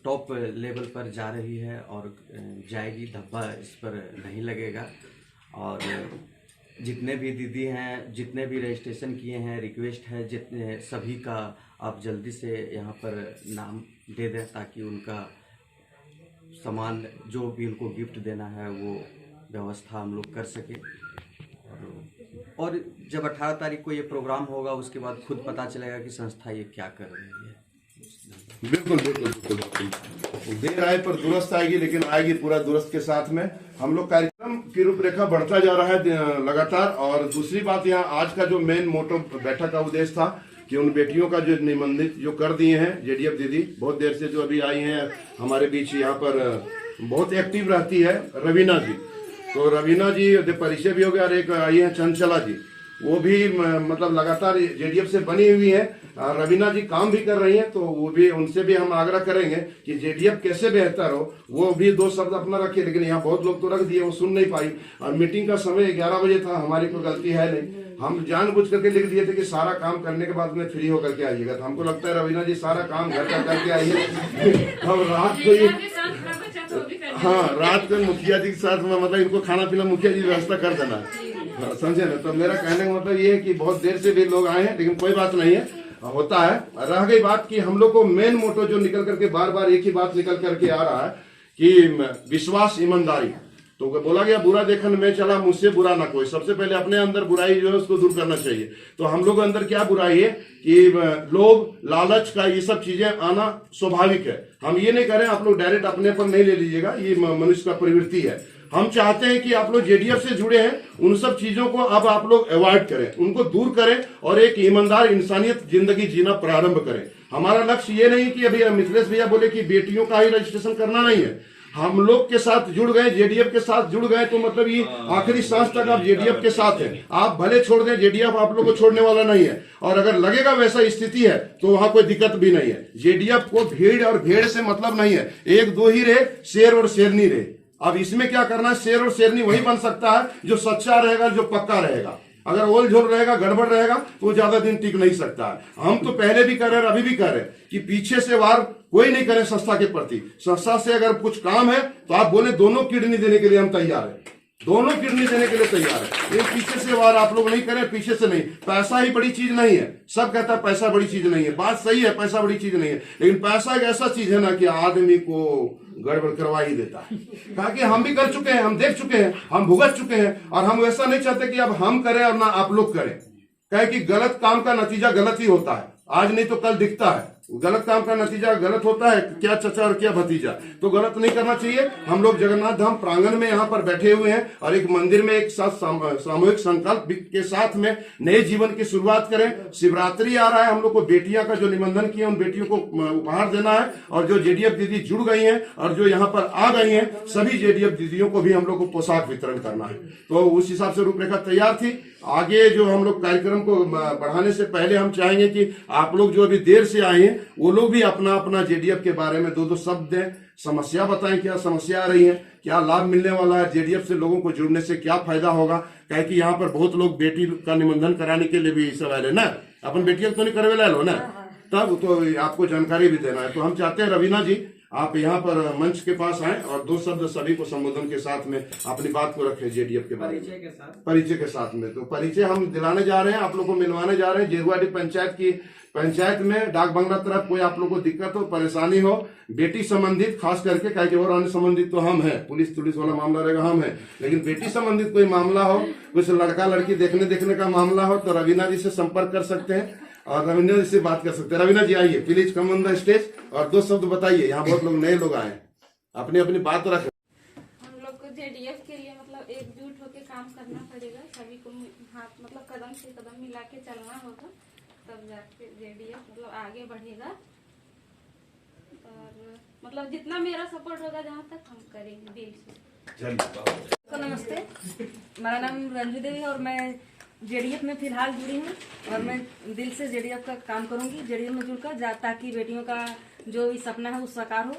टॉप लेवल पर जा रही है और जाएगी, धब्बा इस पर नहीं लगेगा। और जितने भी दीदी हैं, जितने भी रजिस्ट्रेशन किए हैं, रिक्वेस्ट है जितने सभी का आप जल्दी से यहाँ पर नाम दे दें, ताकि उनका सामान जो भी उनको गिफ्ट देना है वो व्यवस्था हम लोग कर सके। और जब 18 तारीख को ये प्रोग्राम होगा, उसके बाद खुद पता चलेगा कि संस्था ये क्या कर रही है। बिल्कुल बिल्कुल बिल्कुल, देर आए पर दुरुस्त आएगी, लेकिन आएगी पूरा दुरुस्त के साथ में। हम लोग कार्यक्रम की रूपरेखा बढ़ता जा रहा है लगातार। और दूसरी बात, यहाँ आज का जो मेन मोटो बैठक का उद्देश्य था कि उन बेटियों का जो निबंधित जो कर दिए हैं जेडीएफ दीदी, बहुत देर से जो अभी आई हैं हमारे बीच, यहाँ पर बहुत एक्टिव रहती है रवीना जी। तो रवीना जी परिचय भी हो गया, और एक आई है चंचला जी, वो भी मतलब लगातार जेडीएफ से बनी हुई है। रवीना जी काम भी कर रही हैं, तो वो भी, उनसे भी हम आग्रह करेंगे कि जेडीएफ कैसे बेहतर हो, वो भी 2 शब्द अपना रखिए। लेकिन यहाँ बहुत लोग तो रख दिए, वो सुन नहीं पाई। और मीटिंग का समय 11 बजे था, हमारी कोई गलती है नहीं, हम जानबूझ करके लिख दिए थे कि सारा काम करने के बाद में फ्री होकर के आइएगा। तो हमको लगता है रवीना जी सारा काम घर का करके आइए। हम रात को रात को मुखिया जी के साथ में, मतलब इनको खाना पीना मुखिया जी व्यवस्था कर देना, समझे ना। तो मेरा कहने का मतलब ये है कि बहुत देर से भी लोग आए हैं, लेकिन कोई बात नहीं है, होता है। रह गई बात कि हम लोग को मेन मोटो जो निकल करके बार बार एक ही बात निकल करके आ रहा है कि विश्वास, ईमानदारी। तो बोला गया बुरा देखन में चला, मुझसे बुरा ना कोई। सबसे पहले अपने अंदर बुराई जो है उसको दूर करना चाहिए। तो हम लोग के अंदर क्या बुराई है कि लोभ, लालच का ये सब चीजें आना स्वाभाविक है। हम ये नहीं करें, आप लोग डायरेक्ट अपने पर नहीं ले लीजिएगा, ये मनुष्य का प्रवृत्ति है। हम चाहते हैं कि आप लोग जेडीएफ से जुड़े हैं, उन सब चीजों को अब आप लोग अवॉइड करें, उनको दूर करें, और एक ईमानदार इंसानियत जिंदगी जीना प्रारंभ करें। हमारा लक्ष्य ये नहीं कि अभी मिथिलेश भैया बोले कि बेटियों का ही रजिस्ट्रेशन करना नहीं है। हम लोग के साथ जुड़ गए, जेडीएफ के साथ जुड़ गए, तो मतलब ये आखिरी सांस तक आप जेडीएफ के साथ हैं। आप भले छोड़ दें, जेडीएफ आप लोग को छोड़ने वाला नहीं है। और अगर लगेगा वैसा स्थिति है तो वहां कोई दिक्कत भी नहीं है। जेडीएफ को भीड़ और भेड़ से मतलब नहीं है, 1-2 ही रहे, शेर और शेरनी रहे। अब इसमें क्या करना है, शेर और शेरनी वही बन सकता है जो सच्चा रहेगा, जो पक्का रहेगा। अगर ओल झोल रहेगा, गड़बड़ रहेगा तो वो ज्यादा दिन टिक नहीं सकता है। हम तो पहले भी कर रहे हैं, अभी भी कर रहे हैं कि पीछे से वार कोई नहीं करे संस्था के प्रति। संस्था से अगर कुछ काम है तो आप बोले दोनों किडनी देने के लिए हम तैयार है, दोनों किडनी देने के लिए तैयार है। ये पीछे से वार आप लोग नहीं करें, पीछे से नहीं। पैसा ही बड़ी चीज नहीं है, सब कहता है पैसा बड़ी चीज नहीं है, बात सही है, पैसा बड़ी चीज नहीं है, लेकिन पैसा एक ऐसा चीज है ना कि आदमी को गड़बड़ करवा ही देता है। कहा कि हम भी कर चुके हैं, हम देख चुके हैं, हम भुगत चुके हैं, और हम वैसा नहीं चाहते कि अब हम करें और ना आप लोग करें। कहे कि गलत काम का नतीजा गलत ही होता है, आज नहीं तो कल दिखता है। गलत काम का नतीजा गलत होता है, क्या चचा और क्या भतीजा, तो गलत नहीं करना चाहिए। हम लोग जगन्नाथ धाम प्रांगण में यहाँ पर बैठे हुए हैं और एक मंदिर में एक साथ सामूहिक संकल्प के साथ में नए जीवन की शुरुआत करें। शिवरात्रि आ रहा है, हम लोग को बेटियां का जो निबंधन किया उन बेटियों को उपहार देना है, और जो जेडीएफ दीदी जुड़ गई हैं और जो यहाँ पर आ गई हैं सभी जेडीएफ दीदियों को भी हम लोग को पोशाक वितरण करना है। तो उस हिसाब से रूपरेखा तैयार थी। आगे जो हम लोग कार्यक्रम को बढ़ाने से पहले हम चाहेंगे कि आप लोग जो अभी देर से आए हैं वो लोग भी अपना अपना जेडीएफ के बारे में दो शब्द दें, समस्या बताएं, क्या समस्या आ रही है, क्या लाभ मिलने वाला है, जेडीएफ से लोगों को जुड़ने से क्या फायदा होगा। कहे कि यहाँ पर बहुत लोग बेटी का निबंधन कराने के लिए भी सवाल है ना, अपन बेटियों तो नहीं करवे लो ना, तब तो आपको जानकारी भी देना है। तो हम चाहते हैं रवीना जी आप यहाँ पर मंच के पास आए और दो शब्द सभी को संबोधन के साथ में अपनी बात को रखें जेडीएफ के बारे में, परिचय के साथ में। तो परिचय हम दिलाने जा रहे हैं, आप लोग को मिलवाने जा रहे हैं। जेरुआडी पंचायत में डाक बंगला तरफ कोई आप लोग को दिक्कत हो, परेशानी हो, बेटी संबंधित खास करके, कहे कि और अन्य संबंधित तो हम हैं, पुलिस वाला मामला रहेगा हम हैं, लेकिन बेटी संबंधित कोई मामला हो, कुछ लड़का लड़की देखने का मामला हो तो रवीना जी से संपर्क कर सकते हैं और रवीना जी से बात कर सकते हैं। रवीना जी आइए, please come on the stage और दो शब्द बताइए। यहाँ बहुत लोग नए लोग आए, अपनी अपनी बात रखें। हम लोग को जेडीएफ के लिए मतलब एकजुट होकर काम करना पड़ेगा, सभी को हाथ मतलब कदम से कदम मिला के चलना होगा, तब जाके जेडीएफ मतलब आगे बढ़ेगा। और मतलब जितना मेरा सपोर्ट होगा जहाँ तक हम करेंगे दिल से। तो नमस्ते, मेरा नाम रंजू देवी है और मैं जेडीएफ में फिलहाल जुड़ी हूँ और मैं दिल से जेडीएफ का काम करूंगी, जेडीएफ में जुड़कर ताकि बेटियों का जो सपना है वो साकार हो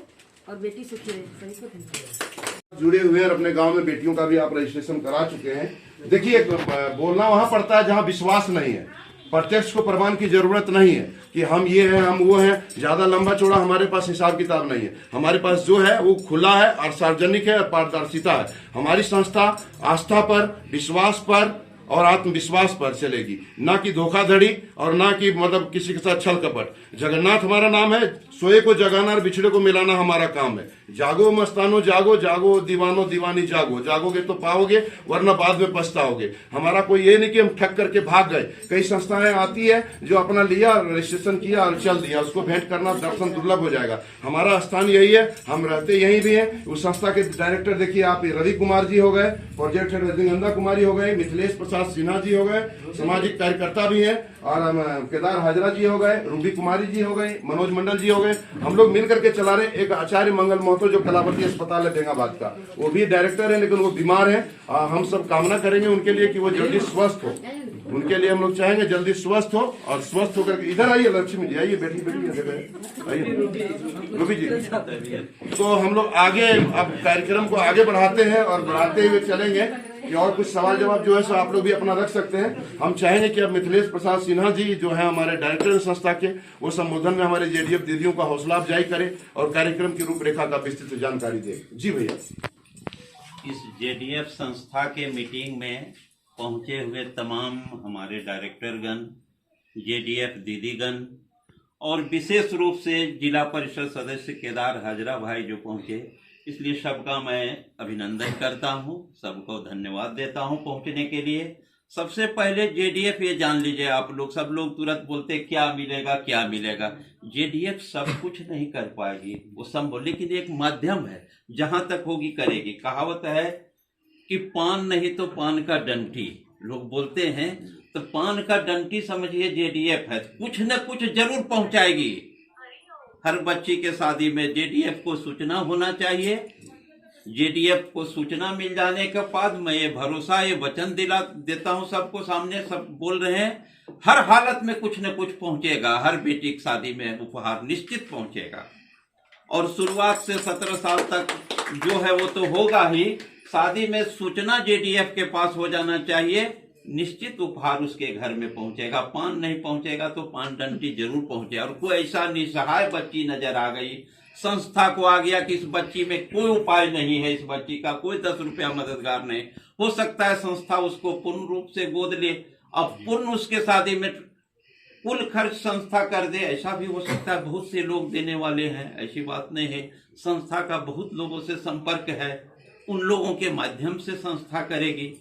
और बेटी सुखी रहे। सभी को धन्यवाद। जुड़े हुए हैं अपने गांव में, बेटियों का भी आप रजिस्ट्रेशन करा चुके हैं। देखिए बोलना वहां पड़ता है जहां विश्वास नहीं है, प्रत्यक्ष को प्रमाण की जरूरत नहीं है कि हम ये हैं हम वो हैं। ज्यादा लंबा चौड़ा हमारे पास हिसाब किताब नहीं है, हमारे पास जो है वो खुला है और सार्वजनिक है और पारदर्शिता है। हमारी संस्था आस्था पर, विश्वास पर और आत्मविश्वास पर चलेगी, ना कि धोखाधड़ी और ना कि मतलब किसी के साथ छल कपट। जगन्नाथ हमारा नाम है, सोए को जगाना और बिछड़े को मिलाना हमारा काम है। जागो मस्तानो जागो, जागो दीवानो दीवानी जागो, जागोगे तो पाओगे वरना बाद में पछताओगे। हमारा कोई ये नहीं कि हम ठग करके भाग गए। कई संस्थाएं आती है जो अपना लिया, रजिस्ट्रेशन किया और चल दिया, उसको भेंट करना दर्शन दुर्लभ हो जाएगा। हमारा स्थान यही है, हम रहते यहीं भी हैं। उस संस्था के डायरेक्टर देखिए आप, रवि कुमार जी हो गए, प्रोजेक्ट हेड रजनीगंधा कुमारी हो गए, मिथिलेश प्रसाद सिन्हा जी हो गए, सामाजिक कार्यकर्ता भी हैं, और केदार हाजरा जी हो गए, रूबी कुमारी जी हो गए, मनोज मंडल जी हो गए। हम लोग मिल करके चला रहे। एक आचार्य मंगल महतो जो कलावती अस्पताल है बेंगाबाद का, वो भी डायरेक्टर है लेकिन वो बीमार है। हम सब कामना करेंगे उनके लिए कि वो जल्दी स्वस्थ हो, उनके लिए हम लोग चाहेंगे जल्दी स्वस्थ हो और स्वस्थ होकर इधर आइए। लक्ष्मी जी आइए, बैठी आइए रूबी जी। तो हम लोग आगे अब कार्यक्रम को आगे बढ़ाते हैं और बढ़ाते हुए चलेंगे कि और कुछ सवाल जवाब जो है सो आप लोग भी अपना रख सकते हैं। हम चाहेंगे कि अब मिथिलेश प्रसाद सिन्हा जी जो है हमारे डायरेक्टर संस्था के, वो संबोधन में हमारे जेडीएफ दीदियों का हौसला अफजाई करें और कार्यक्रम की रूपरेखा का विस्तृत जानकारी दें। जी भैया। इस जेडीएफ संस्था के मीटिंग में पहुंचे हुए तमाम हमारे डायरेक्टरगण, जेडीएफ दीदीगण और विशेष रूप से जिला परिषद सदस्य केदार हाजरा भाई जो पहुंचे, इसलिए सबका मैं अभिनंदन करता हूं, सबको धन्यवाद देता हूं पहुंचने के लिए। सबसे पहले जेडीएफ ये जान लीजिए आप लोग, सब लोग तुरंत बोलते क्या मिलेगा क्या मिलेगा। जेडीएफ सब कुछ नहीं कर पाएगी, वो संभव, लेकिन एक माध्यम है, जहां तक होगी करेगी। कहावत है कि पान नहीं तो पान का डंठी, लोग बोलते हैं, तो पान का डंठी समझिए जेडीएफ है, कुछ न कुछ जरूर पहुंचाएगी। हर बच्ची के शादी में जेडीएफ को सूचना होना चाहिए। जेडीएफ को सूचना मिल जाने के बाद मैं ये भरोसा, ये वचन दिला देता हूं सबको सामने, सब बोल रहे हैं, हर हालत में कुछ न कुछ पहुंचेगा। हर बेटी की शादी में उपहार निश्चित पहुंचेगा और शुरुआत से 17 साल तक जो है वो तो होगा ही। शादी में सूचना जेडीएफ के पास हो जाना चाहिए निश्चित उपहार उसके घर में पहुंचेगा। पान नहीं पहुंचेगा तो पान डंडी जरूर पहुंचे। और कोई ऐसा निसहाय बच्ची नजर आ गई, संस्था को आ गया कि इस बच्ची में कोई उपाय नहीं है, इस बच्ची का कोई 10 रुपया मददगार नहीं, हो सकता है संस्था उसको पूर्ण रूप से गोद ले, अब पूर्ण उसके शादी में कुल खर्च संस्था कर दे, ऐसा भी हो सकता है। बहुत से लोग देने वाले हैं, ऐसी बात नहीं है। संस्था का बहुत लोगों से संपर्क है, उन लोगों के माध्यम से संस्था करेगी।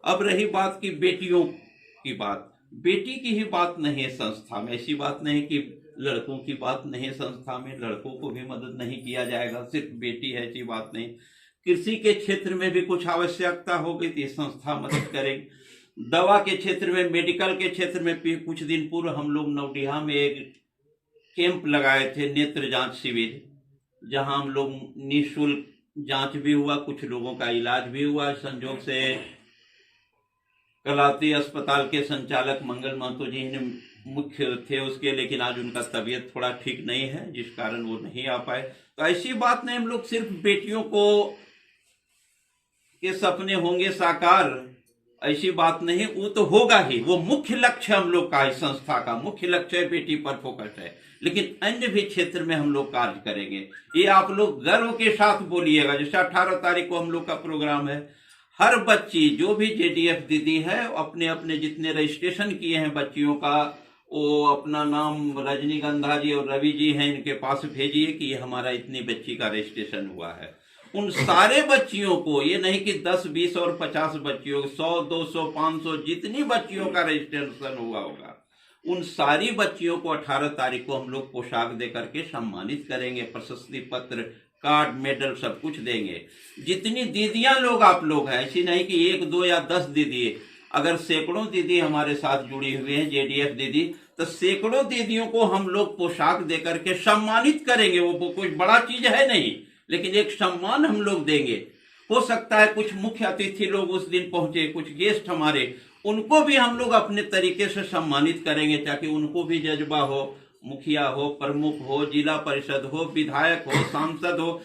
अब रही बात की बेटियों की बात, बेटी की ही बात नहीं है संस्था में, ऐसी बात नहीं कि लड़कों की बात नहीं है संस्था में, लड़कों को भी मदद नहीं किया जाएगा, सिर्फ बेटी है ऐसी बात नहीं। कृषि के क्षेत्र में भी कुछ आवश्यकता होगी तो ये संस्था मदद करेगी। दवा के क्षेत्र में, मेडिकल के क्षेत्र में भी कुछ दिन पूर्व हम लोग नवडीहा में एक कैंप लगाए थे, नेत्र जांच शिविर, जहां हम लोग निःशुल्क जांच भी हुआ, कुछ लोगों का इलाज भी हुआ। संयोग से कलाती अस्पताल के संचालक मंगल महतो जी ने मुख्य थे उसके, लेकिन आज उनका तबीयत थोड़ा ठीक नहीं है जिस कारण वो नहीं आ पाए। तो ऐसी बात नहीं हम लोग सिर्फ बेटियों को के सपने होंगे साकार, ऐसी बात नहीं, वो तो होगा ही। वो मुख्य लक्ष्य हम लोग का है, संस्था का मुख्य लक्ष्य है, बेटी पर फोकस है। लेकिन अन्य भी क्षेत्र में हम लोग कार्य करेंगे, ये आप लोग गर्व के साथ बोलिएगा। जैसे 18 तारीख को हम लोग का प्रोग्राम है, हर बच्ची जो भी जेडीएफ दीदी है अपने अपने जितने रजिस्ट्रेशन किए हैं बच्चियों का, वो अपना नाम रजनीगंधा जी और रवि जी हैं, इनके पास भेजिए कि ये हमारा इतनी बच्ची का रजिस्ट्रेशन हुआ है। उन सारे बच्चियों को, ये नहीं कि 10, 20 और 50 बच्चियों, 100, 200, 500 जितनी बच्चियों का रजिस्ट्रेशन हुआ होगा, उन सारी बच्चियों को 18 तारीख को हम लोग पोशाक दे करके सम्मानित करेंगे। प्रशस्ति पत्र, कार्ड, मेडल सब कुछ देंगे। जितनी दीदियां लोग आप लोग हैं, ऐसी नहीं कि 1, 2 या 10 दीदी, अगर सैकड़ों दीदी हमारे साथ जुड़ी हुई हैं जेडीएफ दीदी, तो सैकड़ों दीदियों को हम लोग पोशाक देकर के सम्मानित करेंगे। वो कोई बड़ा चीज है नहीं, लेकिन एक सम्मान हम लोग देंगे। हो सकता है कुछ मुख्य अतिथि लोग उस दिन पहुंचे, कुछ गेस्ट हमारे, उनको भी हम लोग अपने तरीके से सम्मानित करेंगे ताकि उनको भी जज्बा हो, मुखिया हो, प्रमुख हो, जिला परिषद हो, विधायक हो, सांसद हो,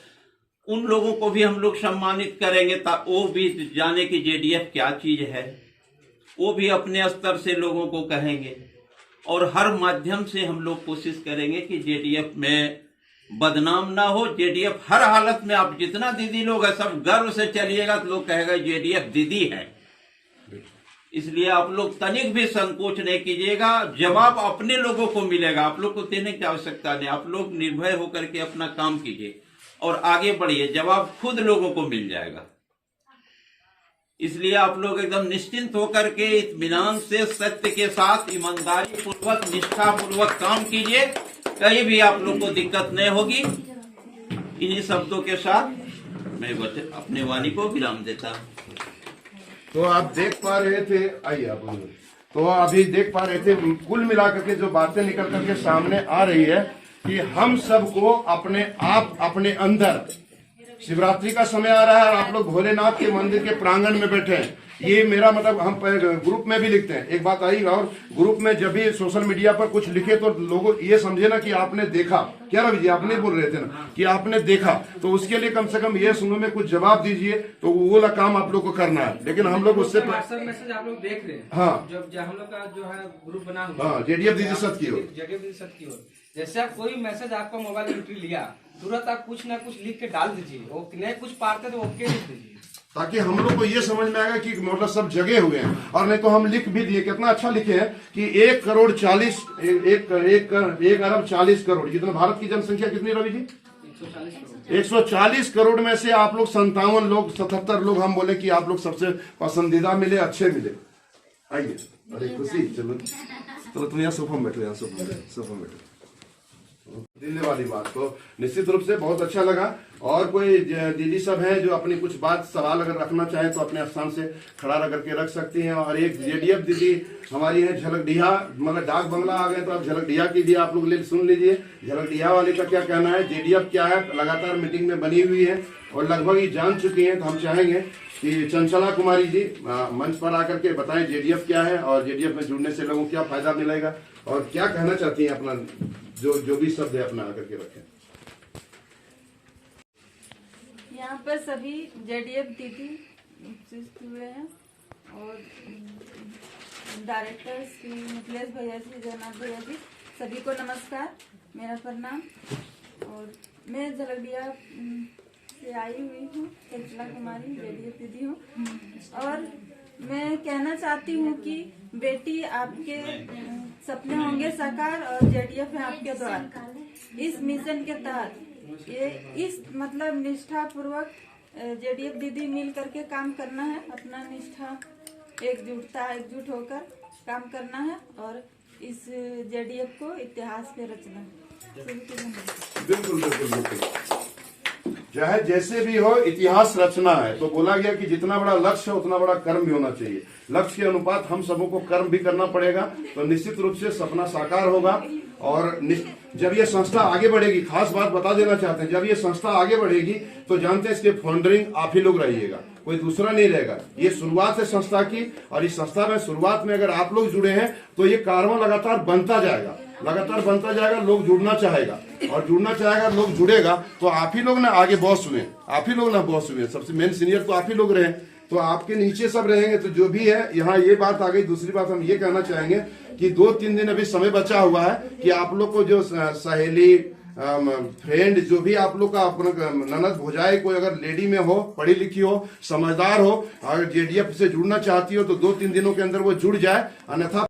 उन लोगों को भी हम लोग सम्मानित करेंगे ताकि वो भी जाने कि जेडीएफ क्या चीज है। वो भी अपने स्तर से लोगों को कहेंगे और हर माध्यम से हम लोग कोशिश करेंगे कि जेडीएफ में बदनाम ना हो। जेडीएफ हर हालत में, आप जितना दीदी लोग है सब गर्व से चलिएगा तो लोग कहेगा जेडीएफ दीदी है। इसलिए आप लोग तनिक भी संकोच नहीं कीजिएगा, जवाब अपने लोगों को मिलेगा, आप लोग को देने की आवश्यकता नहीं। आप लोग निर्भय होकर के अपना काम कीजिए और आगे बढ़िए, जवाब खुद लोगों को मिल जाएगा। इसलिए आप लोग एकदम निश्चिंत होकर के इत्मीनान से, सत्य के साथ, ईमानदारी पूर्वक, निष्ठा पूर्वक काम कीजिए, कहीं भी आप लोग को दिक्कत नहीं होगी। इन्हीं शब्दों के साथ मैं अपने वाणी को विराम देता हूँ। तो आप देख पा रहे थे, आइए आप, तो अभी देख पा रहे थे कुल मिलाकर के जो बातें निकल करके सामने आ रही है कि हम सबको अपने आप, अपने अंदर, शिवरात्रि का समय आ रहा है और आप लोग भोलेनाथ के मंदिर के प्रांगण में बैठे हैं। ये मेरा मतलब, हम ग्रुप में भी लिखते हैं, एक बात आई, और ग्रुप में जब भी सोशल मीडिया पर कुछ लिखे तो लोगों ये समझे ना कि आपने देखा, क्या रवि जी आपने बोल रहे थे ना कि आपने देखा, तो उसके लिए कम से कम ये सुनो में कुछ जवाब दीजिए, तो वो वाला काम आप लोग को करना है। लेकिन हम लोग उससे मैसेज आप लोग देख रहे हैं, हाँ, जब हम लोग का जो है ग्रुप बना हुआ, हाँ, जेडीएफ दीदी सत की ओर, जेडीएफ दीदी सत की ओर, जैसे आप कोई मैसेज आपका मोबाइल एंट्री लिया, तुरंत आप कुछ ना कुछ लिख के डाल दीजिए, नहीं कुछ पाते तो ओके लिख दीजिए, ताकि हम लोग को ये समझ में आएगा कि मतलब सब जगे हुए हैं। और नहीं तो हम लिख भी दिए, कितना अच्छा लिखे हैं कि 1 करोड़ 40, 1 अरब 40 करोड़, जितना भारत की जनसंख्या कितनी रवि जी? 140 करोड़ में से आप लोग 57 लोग, 77 लोग हम बोले कि आप लोग सबसे पसंदीदा मिले, अच्छे मिले। आइए, अरे खुशी, चलो तो तुम यहाँ सोफा में बैठो, यहाँ सोफा में बैठो। दिलने वाली बात, तो निश्चित रूप से बहुत अच्छा लगा। और कोई दीदी सब हैं जो अपनी कुछ बात, सवाल अगर रखना चाहे तो अपने स्थान से खड़ा रह करके रख सकती हैं। और एक जेडीएफ दीदी हमारी है झलकडीहा, मगर डाक बंगला आ गए तो आप झलकडीहा की भी आप लोग सुन लीजिए, झलकडीहा वाले का क्या कहना है, जेडीएफ क्या है। लगातार मीटिंग में बनी हुई है और लगभग ये जान चुकी है। तो हम चाहेंगे कि चंचला कुमारी जी मंच पर आकर के बताएं जेडीएफ क्या है और जेडीएफ में जुड़ने से लोगों को क्या फायदा मिलेगा और क्या कहना चाहती हैं, अपना जो भी शब्द है अपना आकर के रखें। यहाँ पर सभी जेडीएफ दीदी जुड़े हैं और डायरेक्टर श्री मिथिलेश भैया जी, जगन्नाथ भैया जी, सभी को नमस्कार, मेरा प्रणाम। और मैं झलकदिया से आई हुई हूँ, चंचला कुमारी जेडीएफ दीदी हूँ। और मैं कहना चाहती हूँ कि बेटी आपके सपने होंगे साकार और जेडीएफ है आपके द्वार। इस मिशन के तहत ये इस मतलब निष्ठा पूर्वक जेडीएफ दीदी मिल करके काम करना है, अपना निष्ठा एकजुट होकर काम करना है और इस जेडीएफ को इतिहास में रचना है। बिल्कुल बिल्कुल बिल्कुल, चाहे जैसे भी हो इतिहास रचना है। तो बोला गया कि जितना बड़ा लक्ष्य है उतना बड़ा कर्म भी होना चाहिए। लक्ष्य के अनुपात हम सबों को कर्म भी करना पड़ेगा, तो निश्चित रूप से सपना साकार होगा। और जब ये संस्था आगे बढ़ेगी, खास बात बता देना चाहते हैं, जब ये संस्था आगे बढ़ेगी तो जानते हैं इसके फाउंडरिंग आप ही लोग रहिएगा, कोई दूसरा नहीं रहेगा। ये शुरुआत है संस्था की, और इस संस्था में शुरुआत में अगर आप लोग जुड़े हैं तो ये कारवां लगातार बनता जाएगा, लगातार बनता जाएगा। लोग जुड़ना चाहेगा और जुड़ना चाहेगा, लोग जुड़ेगा तो आप ही लोग ना आगे बॉस हुए, आप ही लोग ना बॉस हुए, सबसे मेन सीनियर तो आप ही लोग रहे, तो आपके नीचे सब रहेंगे। तो जो भी है यहाँ ये बात आ गई। दूसरी बात हम ये कहना चाहेंगे कि 2-3 दिन अभी समय बचा हुआ है कि आप लोग को जो सहेली फ्रेंड जो भी आप लोग का अपना ननद भौजाई कोई अगर लेडी में हो, पढ़ी लिखी हो, समझदार हो, अगर जेडीएफ से जुड़ना चाहती हो तो 2-3 दिनों के अंदर वो जुड़ जाए, अन्यथा